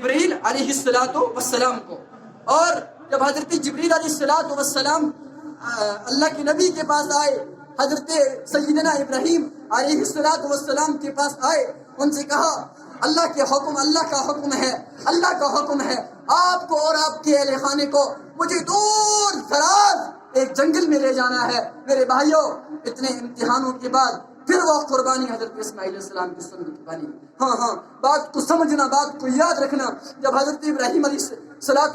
جبریل علیہ السلام کو، اور جب حضرت جبریل علیہ السلام اللہ کے نبی کے پاس آئے، حضرت سیدنا ابراہیم علیہ السلام کے پاس آئے، ان سے کہا اللہ کا حکم ہے، اللہ کا حکم ہے، آپ کو اور آپ کے اہل خانے کو مجھے دور دراز ایک جنگل میں لے جانا ہے۔ میرے بھائیوں، اتنے امتحانوں کے بعد پھر وہ قربانی حضرت اسماعیل علیہ السلام کی سنت بنی۔ ہاں بات کو سمجھنا، بات کو یاد رکھنا، جب حضرت ابراہیم علیہ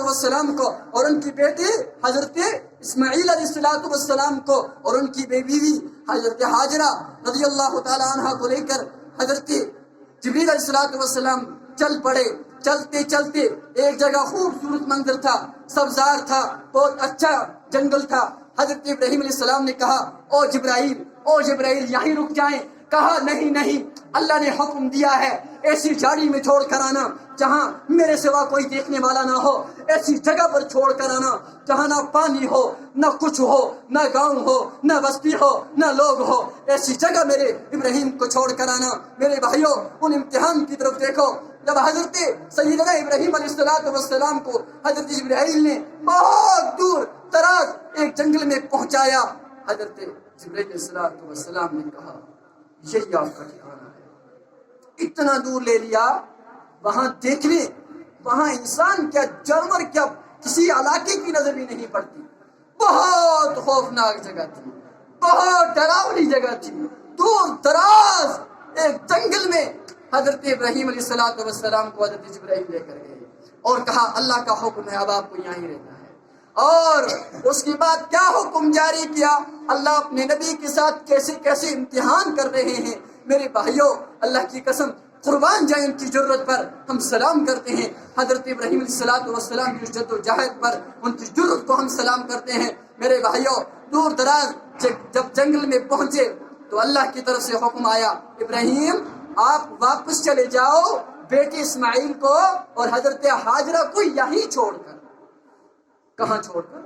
السلام کو اور ان کی بیٹی حضرت اسماعیل علیہ السلام کو اور ان کی بیوی حضرت ہاجرہ رضی اللہ تعالی عنہ کو لے کر حضرت جبریل علیہ السلام چل پڑے۔ چلتے چلتے ایک جگہ خوبصورت منظر تھا، سبزار تھا، بہت اچھا جنگل تھا۔ حضرت ابراہیم علیہ السلام نے کہا او جبرائیل یہیں رک جائیں۔ کہا نہیں، اللہ نے حکم دیا ہے ایسی جھاڑی میں چھوڑ کر آنا جہاں میرے سوا کوئی دیکھنے والا نہ ہو، ایسی جگہ پر چھوڑ کر آنا جہاں نہ پانی ہو، نہ کچھ ہو، نہ گاؤں ہو، نہ بستی ہو، نہ لوگ ہو، ایسی جگہ میرے ابراہیم کو چھوڑ کر آنا۔ میرے بھائیوں، ان امتحان کی طرف دیکھو، جب حضرت سیدنا ابراہیم علیہ السلام کو حضرت جبرائیل نے بہت دور دراز ایک جنگل میں پہنچایا، حضرت جبرائیل علیہ السلام نے کہا یہی آپ کا ٹھکانہ ہے۔ اتنا دور لے لیا، وہاں دیکھ لیں، وہاں انسان کیا جانور کیا کسی علاقے کی نظر بھی نہیں پڑتی، بہت خوفناک جگہ تھی، بہت ڈراؤنی جگہ تھی، دور دراز ایک جنگل میں حضرت ابراہیم علیہ السلام کو حضرت جبرائیل لے کر گئے اور کہا اللہ کا حکم ہے، اب آپ کو یہاں ہی رہنا ہے۔ اور اس کے بعد کیا حکم جاری کیا، اللہ اپنے نبی کے ساتھ کیسے کیسے امتحان کر رہے ہیں۔ میرے بھائیوں، اللہ کی قسم قربان جائیں ان کی جرت پر ہم سلام کرتے ہیں، حضرت ابراہیم علیہ السلام کی جد و جہد پر ان کی جرت کو ہم سلام کرتے ہیں۔ میرے بھائیوں، دور دراز جب جنگل میں پہنچے تو اللہ کی طرف سے حکم آیا ابراہیم آپ واپس چلے جاؤ، بیٹے اسماعیل کو اور حضرت ہاجرہ کو یہیں چھوڑ کر۔ کہاں چھوڑ کر؟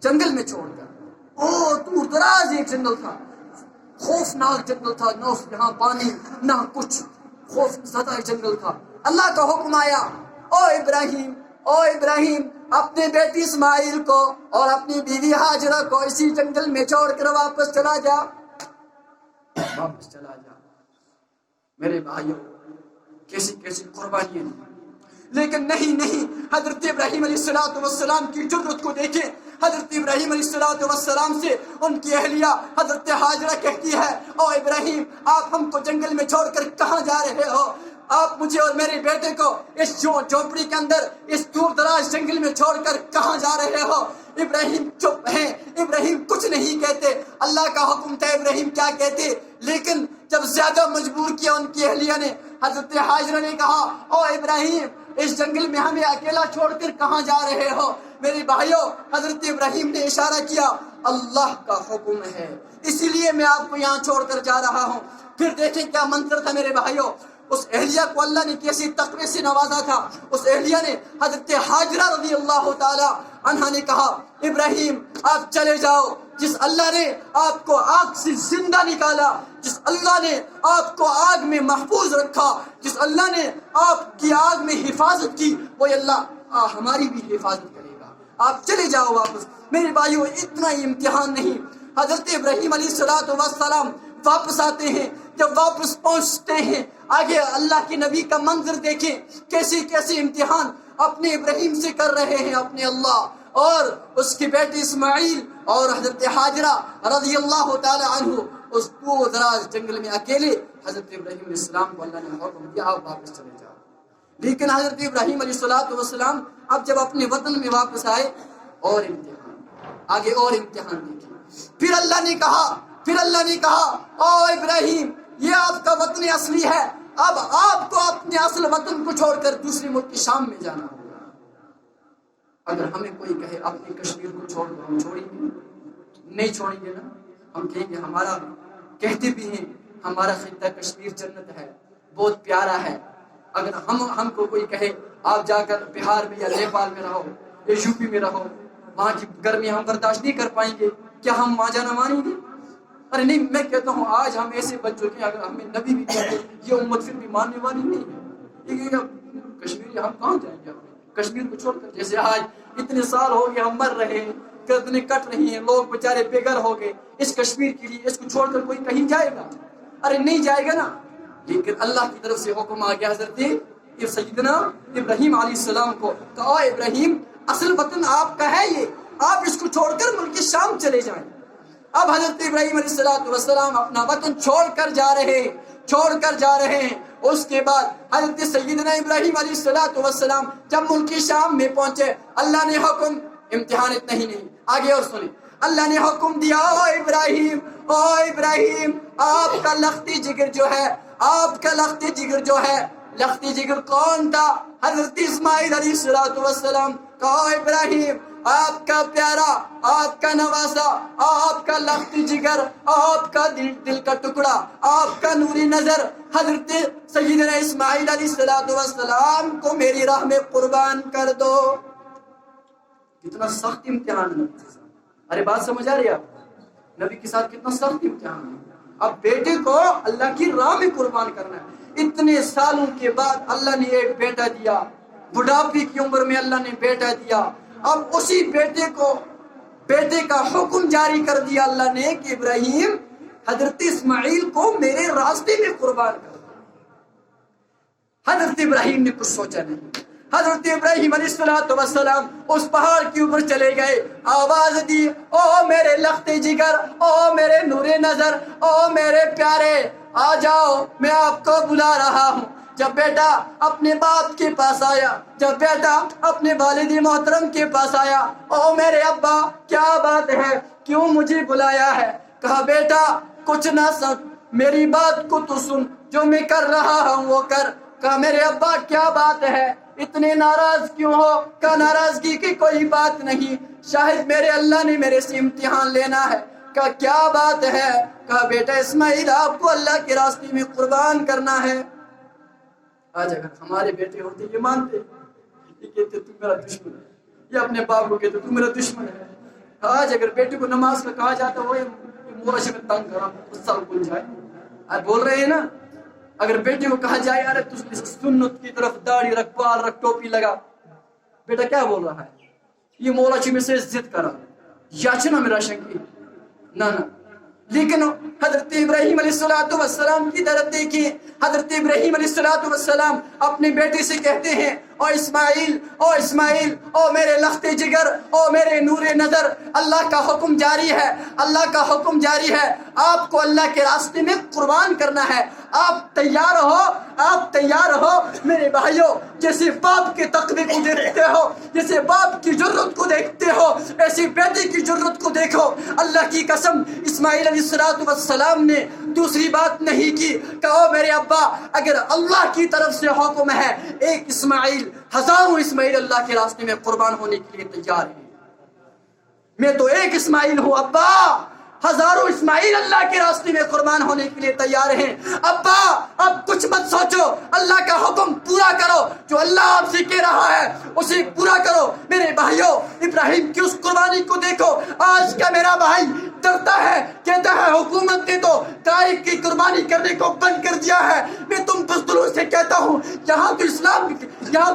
جنگل میں چھوڑ کر۔ دور دراز ایک جنگل تھا، خوفناک جنگل تھا، نہ یہاں پانی نہ کچھ، خوف زدہ جنگل تھا۔ اللہ کا حکم آیا او ابراہیم اپنے بیٹی اسماعیل کو اور اپنی بیوی ہاجرہ کو اسی جنگل میں چھوڑ کر واپس چلا جا۔ میرے بھائیوں، کیسی کیسی قربانیاں دی، لیکن نہیں، حضرت ابراہیم علیہ السلام کی جرت کو دیکھیں۔ حضرت ابراہیم علیہ السلام سے ان کی اہلیہ حضرت ہاجرہ کہتی ہے او ابراہیم آپ ہم کو جنگل میں چھوڑ کر کہاں جا رہے ہو؟ آپ مجھے اور میرے بیٹے کو اس جھونپڑی کے اندر اس دور دراز جنگل میں چھوڑ کر کہاں جا رہے ہو؟ ابراہیم چپ ہیں، ابراہیم کچھ نہیں کہتے، اللہ کا حکم تھا ابراہیم کیا کہتے، لیکن جب زیادہ مجبور کیا ان کی اہلیہ نے، حضرت ہاجرہ نے کہا او ابراہیم اس جنگل میں ہمیں اکیلا چھوڑ کر کہاں جا رہے ہو؟ میرے بھائیوں، حضرت ابراہیم نے اشارہ کیا اللہ کا حکم ہے، اسی لیے میں آپ کو یہاں چھوڑ کر جا رہا ہوں۔ پھر دیکھیں کیا منظر تھا میرے بھائیوں، اس اہلیہ کو اللہ نے کیسی تقوی سے نوازا تھا۔ اس اہلیہ نے حضرت ہاجرہ رضی اللہ تعالی عنہا نے کہا ابراہیم آپ چلے جاؤ، جس اللہ نے آپ کو آگ سے زندہ نکالا، جس اللہ نے آپ کو آگ میں محفوظ رکھا، جس اللہ نے آپ کی آگ میں حفاظت کی، وہ اللہ ہماری بھی حفاظت کرے گا، آپ چلے جاؤ واپس۔ میرے بھائیوں، اتنا ہی امتحان نہیں، حضرت ابراہیم علیہ السلام واپس آتے ہیں، جب واپس پہنچتے ہیں آگے اللہ کے نبی کا منظر دیکھیں، کیسے کیسے امتحان اپنے ابراہیم سے کر رہے ہیں اپنے اللہ اور اس کی بیٹی اسماعیل اور حضرت ہاجرہ رضی اللہ تعالی عنہ اس دور دراز جنگل میں اکیلے۔ حضرت ابراہیم علیہ السلام کو اللہ نے حکم دیا آپ واپس چلے جاؤ، لیکن حضرت ابراہیم علیہ السلام اب جب اپنے وطن میں واپس آئے اور امتحان آگے اور امتحان دیکھیں۔ پھر اللہ نے کہا او ابراہیم یہ آپ کا وطن اصلی ہے، اب آپ کو اپنے اصل وطن کو چھوڑ کر دوسرے ملک شام میں جانا ہوگا۔ اگر ہمیں کوئی کہے اپنی کشمیر کو چھوڑ کر ہم چھوڑیں گے؟ نہیں چھوڑیں گے نا، ہم کہیں گے ہمارا کہتے بھی ہیں ہمارا خطہ کشمیر جنت ہے، بہت پیارا ہے۔ اگر ہم کو کوئی کہے آپ جا کر بہار میں یا نیپال میں رہو یا یو پی میں رہو، وہاں کی گرمی ہم برداشت نہیں کر پائیں گے، کیا ہم وہاں جانا مانیں گے؟ ارے نہیں، میں کہتا ہوں آج ہم ایسے بن چکے ہیں، اگر ہمیں نبی بھی کہتے یہ امت پھر بھی ماننے والی نہیں ہے۔ کشمیری ہم کہاں جائیں گے کشمیر کو چھوڑ کر؟ جیسے آج اتنے سال ہو گئے ہم مر رہے ہیں، گردنیں کٹ رہی ہیں، لوگ بیچارے بے گھر ہو گئے، اس کشمیر کے لیے اس کو چھوڑ کر کوئی کہیں جائے گا؟ ارے نہیں جائے گا نا۔ لیکن اللہ کی طرف سے حکم آ گیا حضرت سیدنا ابراہیم علیہ السلام کو، کہا ابراہیم اصل وطن آپ کا ہے یہ، آپ اس کو چھوڑ کر ملک شام چلے جائیں۔ اب حضرت ابراہیم علیہ السلام اپنا وطن چھوڑ کر جا رہے ہیں۔ اس کے بعد حضرت سیدنا ابراہیم علیہ السلام جب ملک شام میں پہنچے، اللہ نے حکم، امتحان اتنا ہی نہیں، آگے اور سنیں، اللہ نے حکم دیا، او ابراہیم آپ کا لختی جگر جو ہے، لختی جگر کون تھا؟ حضرت اسماعیل علیہ السلام۔ کہا ابراہیم آپ کا پیارا، آپ کا نواسا، آپ کا لختی جگر، آپ کا دل کا ٹکڑا، آپ کا نوری نظر حضرت سیدنا اسماعیل علیہ السلام کو میری راہ میں قربان کر دو۔ کتنا سخت امتحان ہے۔ ارے بات سمجھ آ رہی ہے آپ؟ نبی کے ساتھ کتنا سخت امتحان ہے۔ اب بیٹے کو اللہ کی راہ میں قربان کرنا ہے۔ اتنے سالوں کے بعد اللہ نے ایک بیٹا دیا، بڑھاپے کی عمر میں اللہ نے بیٹا دیا۔ اب اسی بیٹے کا حکم جاری کر دیا اللہ نے کہ ابراہیم حضرت اسماعیل کو میرے راستے میں قربان کر دو۔ حضرت ابراہیم نے کچھ سوچا نہیں۔ حضرت ابراہیم علیہ السلام اس پہاڑ کے اوپر چلے گئے، آواز دی، او میرے لختے جگر، او میرے نور نظر، او میرے پیارے، آ جاؤ، میں آپ کو بلا رہا ہوں۔ جب بیٹا اپنے باپ کے پاس آیا، جب بیٹا اپنے والد محترم کے پاس آیا، او میرے ابا کیا بات ہے، کیوں مجھے بلایا ہے؟ کہا بیٹا کچھ نہ سن، میری بات کو تو سن، جو میں کر رہا ہوں وہ کر۔ کہا میرے ابا کیا بات ہے، اتنے ناراض کیوں ہو؟ کہا ناراضگی کی کوئی بات نہیں، شاید میرے اللہ نے میرے سے امتحان لینا ہے۔ کہا کیا بات ہے؟ کہا بیٹا اسماعیل آپ کو اللہ کے راستے میں قربان کرنا ہے۔ آج اگر ہمارے بیٹے ہوتے یہ مانتے، یہ کہتے تو میرا دشمن ہے، یہ اپنے باپ کو کہتے تو میرا دشمن ہے۔ آج اگر بیٹے کو نماز کا کہا جاتا وہ مورا سے تنگ کرا غصہ بھول جائے۔ آج بول رہے ہیں نا، اگر بیٹے کو کہا جائے ارے تو سنت کی طرف داڑھی رکھ، بال رکھ، ٹوپی لگا، بیٹا کیا بول رہا ہے؟ یہ مولا چی میں سے ضد کرا یا چھنا میرا شنکی نہ۔ لیکن حضرت ابراہیم علیہ السلام کی طرف دیکھیں، حضرت ابراہیم علیہ السلام اپنے بیٹے سے کہتے ہیں، او اسماعیل، او میرے لخت جگر، او میرے نور نظر، اللہ کا حکم جاری ہے، اللہ کا حکم جاری ہے، آپ کو اللہ کے راستے میں قربان کرنا ہے۔ آپ تیار ہو میرے بھائیوں؟ جیسے باپ کے تقوی کو دیکھتے ہو، جیسے باپ کی جرت کو دیکھتے ہو، ایسی بیٹے کی جرت کو دیکھو۔ اللہ کی قسم اسماعیل علیہ السلام نے دوسری بات نہیں کی، کہو میرے ابا اگر اللہ کی طرف سے حکم ہے، ایک اسماعیل، ہزاروں اسماعیل اللہ کے راستے میں قربان ہونے کے لیے تیار ہے۔ میں تو ایک اسماعیل ہوں ابا، ہزاروں اسماعیل اللہ کے راستے میں قربان ہونے کے لیے تیار ہیں۔ ابا اب کچھ مت سوچو، اللہ کا حکم پورا کرو، جو اللہ آپ سے کہہ رہا ہے اسے پورا کرو۔ میرے بھائیوں ابراہیم کی اس قربانی کو دیکھو۔ آج کا میرا بھائی ڈرتا ہے، کہتا ہے حکومت نے تو گائے کی قربانی کرنے کو بند کر دیا ہے۔ میں تم بزدلوں سے کہتا ہوں یہاں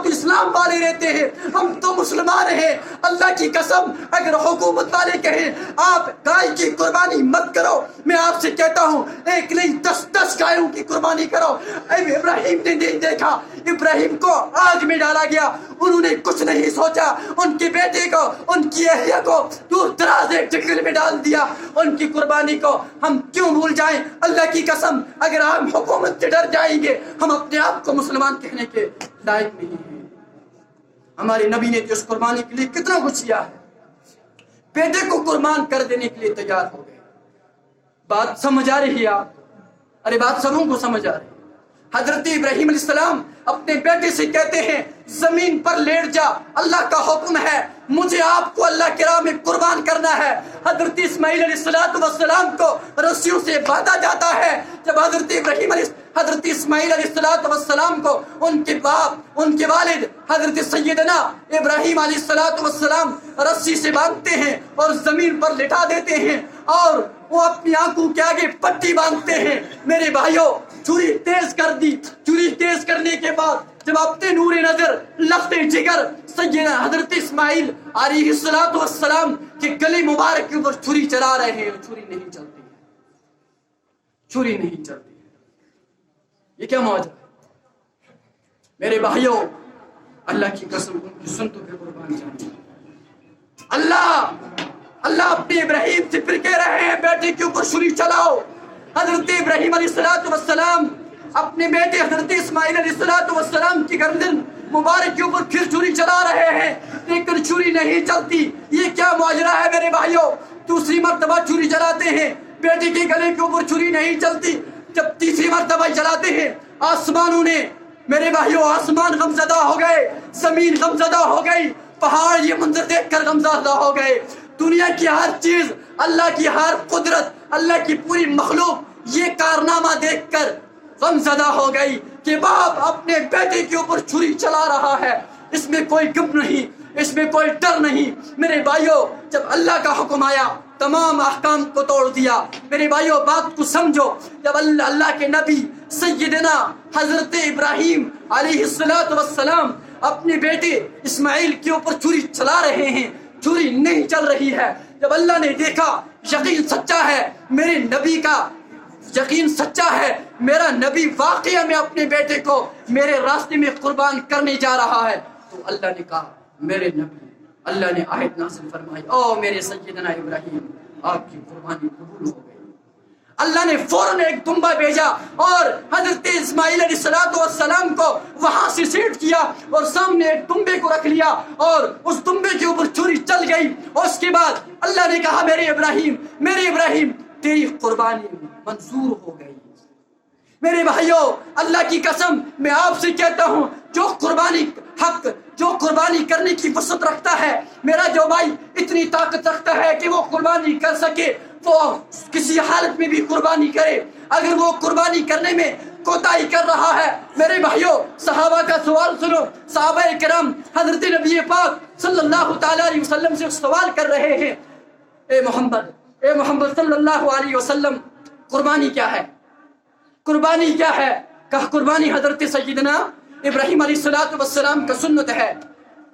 تو اسلام والے رہتے ہیں، ہم تو مسلمان ہیں۔ اللہ کی قسم اگر حکومت والے کہیں آپ گائے کی قربانی مت کرو، میں آپ سے کہتا ہوں ایک نہیں 10 گایوں کی قربانی کرو۔ ابراہیم نے نہیں دیکھا، ابراہیم کو آگ میں ڈالا گیا، انہوں نے کچھ نہیں سوچا، ان کے بیٹے کو، ان کی اہلیہ کو دور دراز ایک جنگل میں ڈال دیا۔ ان کی قربانی کو ہم کیوں بھول جائیں؟ اللہ کی قسم اگر ہم حکومت سے ڈر جائیں گے، ہم اپنے آپ کو مسلمان کہنے کے لائق نہیں ہیں۔ ہمارے نبی نے تو اس قربانی کے لیے کتنا کچھ کیا ہے، بیٹے کو قربان کر دینے کے لیے تیار ہو گئے۔ بات سمجھ آ رہی ہے آپ؟ ارے بات سبوں کو سمجھ آ رہی ہے۔ حضرت ابراہیم علیہ السلام اپنے بیٹے سے کہتے ہیں زمین پر لیٹ جا، اللہ کا حکم ہے، مجھے آپ کو اللہ کی راہ میں قربان کرنا ہے۔ حضرت اسماعیل علیہ السلام کو رسیوں سے باندھا جاتا ہے۔ جب حضرت اسماعیل علیہ السلام کو ان کے باپ، ان کے والد حضرت سیدنا ابراہیم علیہ السلام رسی سے باندھتے ہیں اور زمین پر لٹا دیتے ہیں اور وہ اپنی آنکھوں کے آگے پٹی باندھتے ہیں۔ میرے بھائیوں چھری تیز کر دی، چھری تیز کرنے کے بعد جب اپنے نور نظر لخت جگر سیدنا حضرت اسماعیل علیہ السلام کے گلے مبارک کے اوپر چھری چلا رہے ہیں، چھری نہیں چلتی ہے، چھری نہیں چلتی ہے. یہ کیا معجزہ ہے میرے بھائیوں؟ اللہ کی قسم ان کی سنتوں پہ قربان جائیں. اللہ اپنے ابراہیم سے پھر کہہ رہے ہیں بیٹے کے اوپر چھری چلاؤ. حضرت ابراہیم علیہ السلام اپنے بیٹے حضرت اسماعیل علیہ السلام کی گردن مبارک کے اوپر پھر چھری چلا رہے ہیں، لیکن چھری نہیں چلتی. یہ کیا معجزہ ہے میرے بھائیوں؟ دوسری مرتبہ چھری چلاتے ہیں، بیٹے کے گلے کے اوپر چھری نہیں چلتی. جب تیسری مرتبہ چلاتے ہیں، آسمانوں نے میرے بھائیوں آسمان غمزدہ ہو گئے، زمین غمزدہ ہو گئی، پہاڑ یہ منظر دیکھ کر غمزدہ ہو گئے. دنیا کی ہر چیز، اللہ کی ہر قدرت، اللہ کی پوری مخلوق یہ کارنامہ دیکھ کر غمزدہ ہو گئی کہ باپ اپنے بیٹے کے اوپر چھری چلا رہا ہے. اس میں کوئی غم نہیں، اس میں کوئی ڈر نہیں. میرے بھائیوں جب اللہ کا حکم آیا تمام احکام کو توڑ دیا. میرے بھائیوں بات کو سمجھو، جب اللہ کے نبی سیدنا حضرت ابراہیم علیہ السلام اپنے بیٹے اسماعیل کے اوپر چھری چلا رہے ہیں، چھری نہیں چل رہی ہے. جب اللہ نے دیکھا یقین سچا ہے، میرے نبی کا یقین سچا ہے، میرا نبی واقعہ میں اپنے بیٹے کو میرے راستے میں قربان کرنے جا رہا ہے، تو اللہ نے کہا میرے نبی، اللہ نے آیت نازل فرمائی او میرے سیدنا ابراہیم آپ کی قربانی قبول ہو گئی. اللہ نے فوراً ایک دمبا بھیجا اور حضرت اسماعیل علیہ السلام کو وہاں سے سیٹ کیا اور سامنے ایک دمبے کو رکھ لیا اور اس دمبے کے اوپر چھری چل گئی. اور اس کے بعد اللہ نے کہا میرے ابراہیم تیری قربانی منظور ہو گئی. میرے بھائیوں اللہ کی قسم میں آپ سے کہتا ہوں جو قربانی کرنے کی وسعت رکھتا ہے، میرا جو بھائی اتنی طاقت رکھتا ہے کہ وہ قربانی کر سکے، وہ کسی حالت میں بھی قربانی کرے. اگر وہ قربانی کرنے میں کوتاہی کر رہا ہے، میرے بھائیوں صحابہ کا سوال سنو. صحابہ کرام حضرت نبی پاک صلی اللہ تعالی علیہ وسلم سے سوال کر رہے ہیں، اے محمد صلی اللہ علیہ وسلم قربانی کیا ہے؟ قربانی کیا ہے؟ کہا قربانی حضرت سیدنا ابراہیم علیہ السلام کا سنت ہے.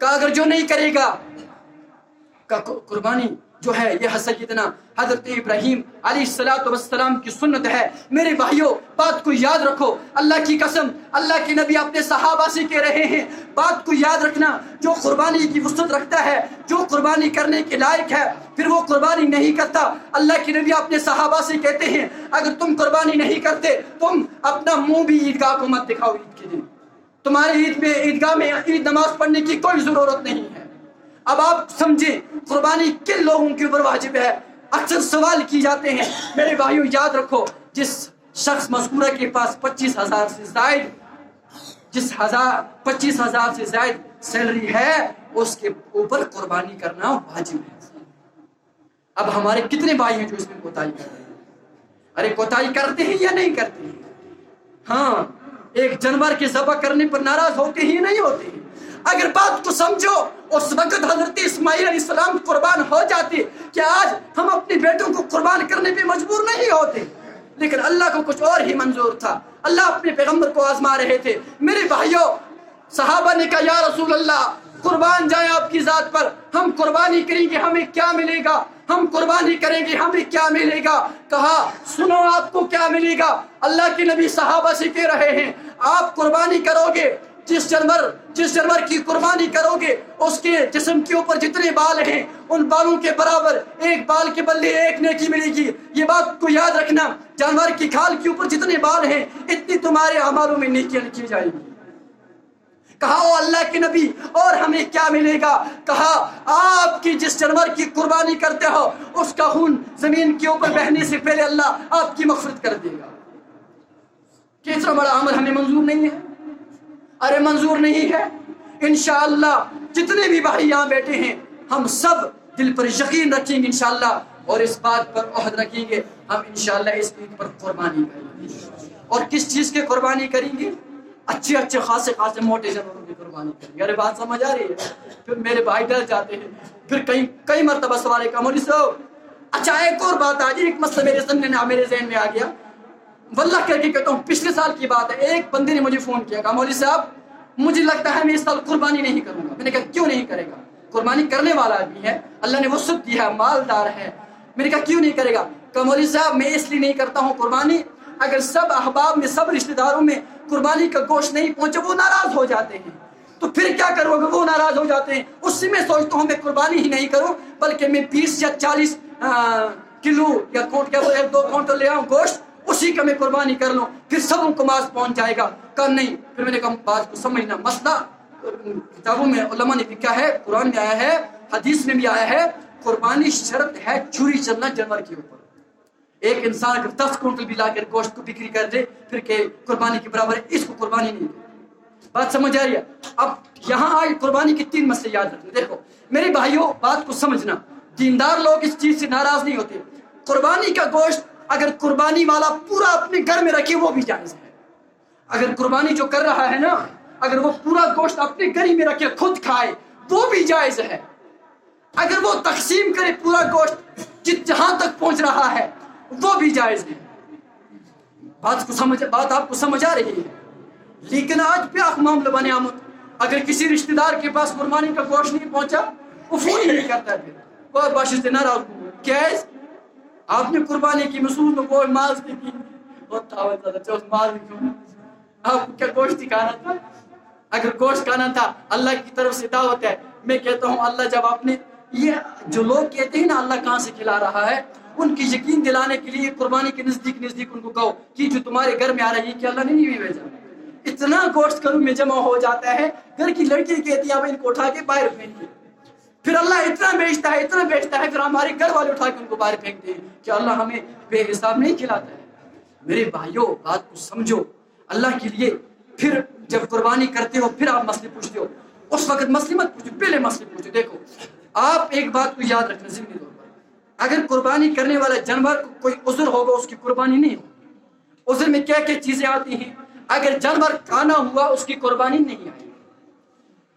کہا اگر جو نہیں کرے گا، کہا قربانی جو ہے یہ سیدنا حضرت ابراہیم علیہ السلام کی سنت ہے. میرے بھائیوں بات کو یاد رکھو، اللہ کی قسم اللہ کے نبی اپنے صحابہ سے کہہ رہے ہیں بات کو یاد رکھنا، جو قربانی کی وسعت رکھتا ہے، جو قربانی کرنے کے لائق ہے، پھر وہ قربانی نہیں کرتا. اللہ کے نبی اپنے صحابہ سے کہتے ہیں اگر تم قربانی نہیں کرتے تم اپنا منہ بھی عیدگاہ کو مت دکھاؤ. عید کے دن تمہارے عیدگاہ میں عید نماز پڑھنے کی کوئی ضرورت نہیں ہے. اب آپ سمجھیں قربانی کن لوگوں کے اوپر واجب ہے؟ اکثر سوال کی جاتے ہیں. میرے بھائیوں یاد رکھو، جس شخص مذکورہ کے پاس 25,000 سے زائد 25,000 سے زائد سیلری ہے اس کے اوپر قربانی کرنا واجب ہے. اب ہمارے کتنے بھائی ہیں جو اس میں کوتاہی کر رہے ہیں؟ ارے کوتاہی کرتے ہیں یا نہیں کرتے ہیں؟ ہاں، ایک جانور کے ذبح کرنے پر ناراض ہوتے ہی نہیں ہوتے ہیں. اگر بات کو سمجھو اس وقت حضرت اسماعیل علیہ السلام قربان ہو جاتے کہ آج ہم اپنے بیٹوں کو قربان کرنے پہ مجبور نہیں ہوتے. لیکن اللہ کو کچھ اور ہی منظور تھا، اللہ اپنے پیغمبر کو آزما رہے تھے. میرے بھائیوں صحابہ نے کہا یا رسول اللہ قربان جائیں آپ کی ذات پر، ہم قربانی کریں گے ہمیں کیا ملے گا؟ ہم قربانی کریں گے ہمیں کیا ملے گا؟ کہا سنو آپ کو کیا ملے گا. اللہ کے نبی صحابہ سے کہہ رہے ہیں آپ قربانی کرو گے، جس جانور کی قربانی کرو گے اس کے جسم کے اوپر جتنے بال ہیں ان بالوں کے برابر ایک بال کے بدلے ایک نیکی ملے گی. یہ بات کو یاد رکھنا، جانور کی کھال کے اوپر جتنے بال ہیں اتنی تمہارے اعمالوں میں نیکیاں لکھی جائیں گی. کہا او اللہ کے نبی اور ہمیں کیا ملے گا؟ کہا آپ کی جس جانور کی قربانی کرتے ہو اس کا خون زمین کے اوپر بہنے سے پہلے اللہ آپ کی مغفرت کر دے گا. کتنا بڑا عمل ہمیں منظور نہیں ہے؟ ارے منظور نہیں ہے. انشاءاللہ جتنے بھی بھائی یہاں بیٹھے ہیں ہم سب دل پر یقین رکھیں گے انشاءاللہ اور اس بات پر عہد رکھیں گے ہم انشاءاللہ اس عید پر قربانی کریں گے. اور کس چیز کی قربانی کریں گے؟ اچھے خاصے موٹے جانوروں کی قربانی کریں گے. ارے بات سمجھ آ رہی ہے؟ پھر میرے بھائی ڈر جاتے ہیں، پھر کئی مرتبہ سوال کا مولوی صاحب اچھا ایک اور بات آج ایک مسئلہ میرے ذہن میں آ گیا، واللہ کر کے کہتا ہوں پچھلے سال کی بات ہے. ایک بندے نے مجھے فون کیا، کہا مولوی صاحب مجھے لگتا ہے میں اس سال قربانی نہیں کروں گا. میں نے کہا کیوں نہیں کرے گا؟ قربانی کرنے والا بھی ہے, اللہ نے وسعت دیا ہے, مالدار ہے. میں نے کہا کیوں نہیں کرے گا؟ کہ مولوی صاحب میں اس لیے نہیں کرتا ہوں قربانی, اگر سب احباب میں سب رشتہ داروں میں قربانی کا گوشت نہیں پہنچے وہ ناراض ہو جاتے ہیں. تو پھر کیا کرو گے؟ وہ ناراض ہو جاتے ہیں. اس سے میں سوچتا ہوں میں قربانی ہی نہیں کروں, بلکہ میں 20 یا 40 کلو یا کیا 2 کونٹل لے آؤں گوشت, اسی کا میں قربانی کر لوں, پھر سب کو ماس پہنچ جائے گا. کہ نہیں. پھر میں نے کہا بات کو سمجھنا, مسئلہ کتابوں میں علماء نے لکھا ہے, قرآن میں آیا ہے, حدیث میں بھی آیا ہے, قربانی شرط ہے چوری چلنا جانور کے اوپر. ایک انسان اگر 10 کونٹل بھی لا کر گوشت کو بکری کر دے پھر کہ قربانی کے برابر ہے, اس کو قربانی نہیں دے. بات سمجھ آ رہی ہے؟ اب یہاں آئی قربانی کے 3 مسئلے یاد رکھنا. دیکھو میرے بھائیوں, بات کو سمجھنا, دیندار لوگ اس چیز سے ناراض نہیں ہوتے. قربانی کا گوشت اگر قربانی والا پورا اپنے گھر میں رکھے وہ بھی جائز ہے. اگر قربانی جو کر رہا ہے نا, اگر وہ پورا گوشت اپنے گھر میں رکھے خود کھائے وہ بھی جائز ہے. اگر وہ تقسیم کرے پورا گوشت جہاں تک پہنچ رہا ہے وہ بھی جائز ہے. بات آپ کو سمجھ آ رہی ہے؟ لیکن آج پہ معاملہ بنے آمد, اگر کسی رشتہ دار کے پاس قربانی کا گوشت نہیں پہنچا وہ فون نہیں کرتا ہے, پھر وہ باشد سے ناراض ہوا, کیا ہے آپ نے قربانی کی مسعود میں کوئی ماز کی آپ کیا گوشت ہی کھانا تھا؟ اگر گوشت کھانا تھا اللہ کی طرف سے دعوت ہے. میں کہتا ہوں اللہ جب آپ نے یہ جو لوگ کہتے ہیں نا اللہ کہاں سے کھلا رہا ہے, ان کی یقین دلانے کے لیے قربانی کے نزدیک ان کو کہو کہ جو تمہارے گھر میں آ رہی ہے کہ اللہ نے نہیں بھیجا. اتنا گوشت گھروں میں جمع ہو جاتا ہے, گھر کی لڑکی کہتی ہے اب ان کو اٹھا کے باہر پھینکیے. پھر اللہ اتنا بیچتا ہے پھر ہمارے گھر والے اٹھا کے ان کو باہر پھینکتے ہیں کہ اللہ ہمیں بے حساب نہیں کھلاتا ہے. میرے بھائیوں بات کو سمجھو اللہ کے لیے. پھر جب قربانی کرتے ہو پھر آپ مسئلے پوچھتے ہو, اس وقت مسئلے مت پوچھو, پہلے مسئلے پوچھو. دیکھو آپ ایک بات کو یاد رکھنا ذمہ طور پر, اگر قربانی کرنے والا جانور کو کوئی عذر ہوگا اس کی قربانی نہیں ہوگی. عذر میں کیا کیا چیزیں آتی ہیں؟ اگر جانور کانا ہوا اس کی قربانی نہیں آئی,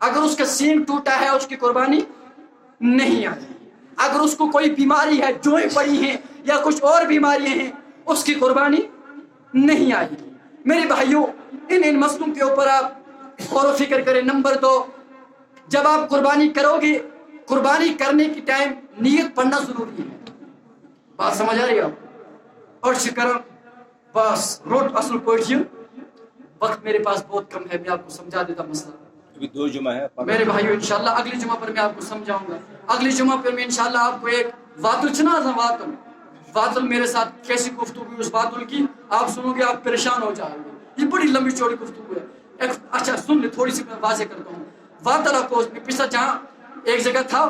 اگر اس کا سینگ ٹوٹا ہے اس کی قربانی نہیں آئی, اگر اس کو کوئی بیماری ہے, جوئیں پڑی ہیں یا کچھ اور بیماریاں ہیں, اس کی قربانی نہیں آئی. میرے بھائیوں ان مسئلوں کے اوپر آپ غور و فکر کریں. نمبر 2, جب آپ قربانی کرو گے قربانی کرنے کی ٹائم نیت پڑھنا ضروری ہے. بات سمجھ آ رہی ہے آپ؟ اور شکر بس روٹ اصل پوچھیے, وقت میرے پاس بہت کم ہے, میں آپ کو سمجھا دیتا مسئلہ. ابھی 2 جمعہ ہے میرے بھائیو انشاءاللہ اگلی جمعہ پر میں آپ کو سمجھاؤں گا. اگلی جمعہ پر میں انشاءاللہ آپ کو ایک واتل چنا تھا, واتل میرے ساتھ کیسی گفتگو اس واتل کی آپ سنو گے آپ پریشان ہو جائیں گے. یہ بڑی لمبی چوڑی گفتگو ہے. اچھا سن لے, تھوڑی سی میں واضح کرتا ہوں. واتل اپوز میں پچھلا جہاں ایک جگہ تھا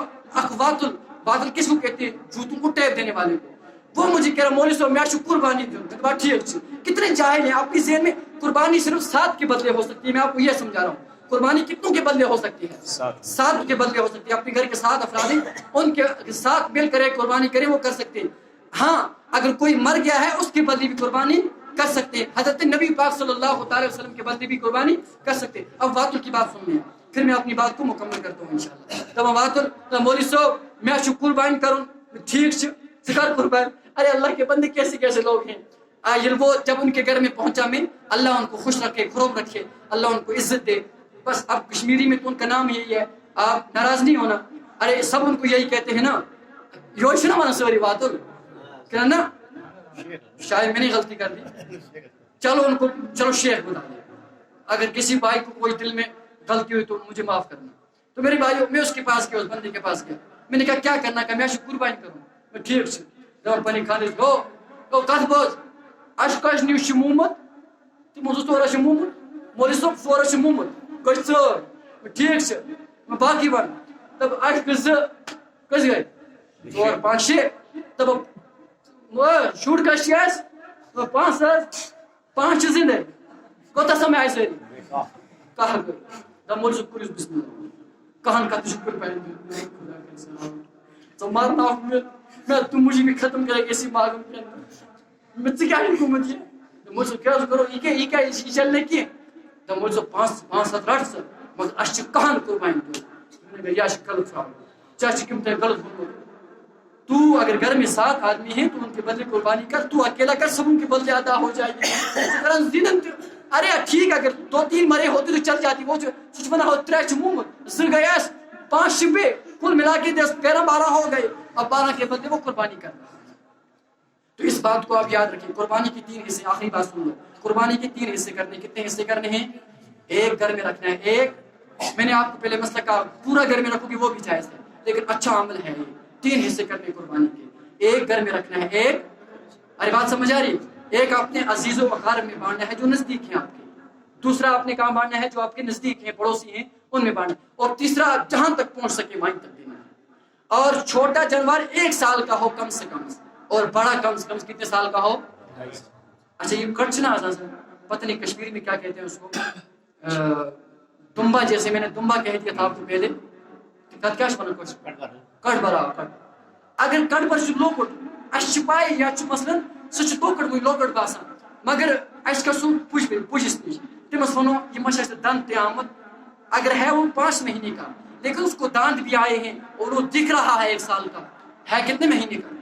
واتل کس کو کہتے ہیں؟ جوتوں کو ٹیپ دینے والے کو. وہ مجھے کہہ رہا مولوی صاحب میں آج قربانی دوں. بات ٹھیک ہے, کتنے جاہل ہیں آپ کی ذہن میں قربانی صرف 7 کے بدلے ہو سکتی ہے. میں آپ کو یہ سمجھا رہا ہوں قربانی کتنوں کے بدلے ہو سکتی ہے؟ 7 کے بدلے ہو سکتی ہے. اپنے گھر کے 7 افراد ہیں, ان کے ساتھ مل کر قربانی کرے وہ کر سکتے ہیں. ہاں اگر کوئی مر گیا ہے اس کے بدلے بھی قربانی کر سکتے ہیں. حضرت نبی پاک صلی اللہ علیہ وسلم کے بدلے بھی قربانی کر سکتے ہیں. اب واتل کی بات سنیں پھر میں اپنی بات کو مکمل کرتا ہوں انشاءاللہ. تب واتل مولوی صاحب میں قربانی کروں, ٹھیک شکر قربان. ارے اللہ کے بندے کیسے کیسے لوگ ہیں. وہ جب ان کے گھر میں پہنچا میں, اللہ ان کو خوش رکھے, خروم رکھے, اللہ ان کو عزت دے. بس اب کشمیری میں تو ان کا نام یہی ہے, آپ ناراض نہیں ہونا. ارے سب ان کو یہی کہتے ہیں نا, یوشنا مانا سوری واتل کہنا نا, شاید میں نے غلطی کر دی. چلو ان کو چلو شیخ بنا دیں. اگر کسی بھائی کو کوئی دل میں غلطی ہوئی تو مجھے معاف کرنا. تو میرے بھائیو میں اس کے پاس گیا, اس بندے کے پاس گیا. میں نے کہا کیا کرنا, کہ میں قربانی کروں. میں ٹھیک سے پانی کھانے گو کت بوز اشکاش نیوش مومت تمو زورہ مومت مولوی صاحب ژورہ مومت کش ژر ٹھیک سے باقی ون دب اشک ز کس گئی 4 5 6 دب شوٹ کش آس 5 5 زندہ کوتا سمے آئی ساری کہ گئی دب مولوی صاحب کریس بسم اللہ کہن کت شکر پہلے تو مارنا میں تم مجھے بھی ختم کرے گا اسی ماغم کے اندر مجھ سے کیا حکومت ہے مجھ سے کیا کرو یہ کیا چلنے کی تو مجھ سے 5 7 8 سر مگر اس کہان قربانی دو. میں نے کہا یہ غلط فہم چاچی کم تے غلط بولو. تو اگر گھر میں 7 آدمی ہیں تو ان کے بدلے قربانی کر, تو اکیلا کر, سب ان کے بدلے ادا ہو جائے گی. ارے ٹھیک اگر 2-3 مرے ہوتے تو چل جاتی, وہ سچ بنا ہو 3 مومت ز گیس 5 شبے کل ملا کے 13-12 ہو گئے, اب 12 کے بدلے وہ قربانی کر رہا ہے. تو اس بات کو آپ یاد رکھیں, قربانی کی 3 حصے, آخری بات سن لو, قربانی کے 3 حصے کرنے, کتنے حصے کرنے ہیں؟ ایک گھر میں رکھنا ہے, ایک, میں نے آپ کو پہلے مسئلہ کہا پورا گھر میں رکھو گے وہ بھی جائز ہے, لیکن اچھا عمل ہے یہ, 3 حصے کرنے قربانی کے, ایک گھر میں رکھنا ہے, ایک, ارے بات سمجھ آ رہی ہے, ایک اپنے عزیز و اقارب میں بانٹنا ہے جو نزدیک ہیں آپ کے, دوسرا اپنے کام بانٹنا ہے جو آپ کے نزدیک ہیں, پڑوسی ہیں, ان میں بانٹنا, اور تیسرا جہاں تک پہنچ سکے وہیں تک دینا ہے. اور چھوٹا جانور 1 سال کا ہو کم سے کم, اور بڑا کم سے کم کتنے سال کا ہو؟ اچھا یہ کچنا پتہ نہیں کشمیری میں کیا کہتے ہیں اس کو, دمبا, جیسے میں نے دمبا کہہ دیا تھا آپ کو پہلے, کٹ کیا کچھ کٹ برا کٹ, اگر کٹ بر لوکٹ اس پائے یا مثلا سہ لوکٹ وی لوکٹ باسان, مگر اس گھو پجس نش تمس ونو یہ ما دند تہ آمت, اگر ہے وہ 5 مہینے کا لیکن اس کو دانت بھی آئے ہیں اور وہ دکھ رہا ہے 1 سال کا, ہے کتنے مہینے کا؟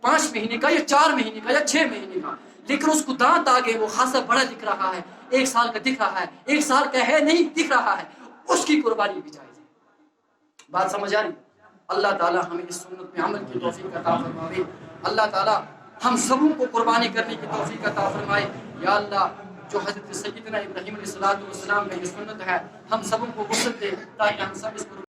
5 مہینے کا یا 4 مہینے کا یا 6 مہینے کا, لیکن اس کو دانت آ گئے, وہ خاصا بڑا دکھ رہا ہے, 1 سال کا دکھ رہا ہے, 1 سال کا ہے نہیں دکھ رہا ہے, اس کی قربانی بھی جائز ہے. بات سمجھ آ رہی؟ اللہ تعالی ہمیں اس سنت میں عمل کی توفیق عطا فرمائے. اللہ تعالی ہم سبوں کو قربانی کرنے کی توفیق عطا فرمائے. یا اللہ جو حضرت سیدنا ابراہیم علیہ السلام کا یہ سنت ہے ہم سبوں کو وصل دے, تاکہ ہم سب اس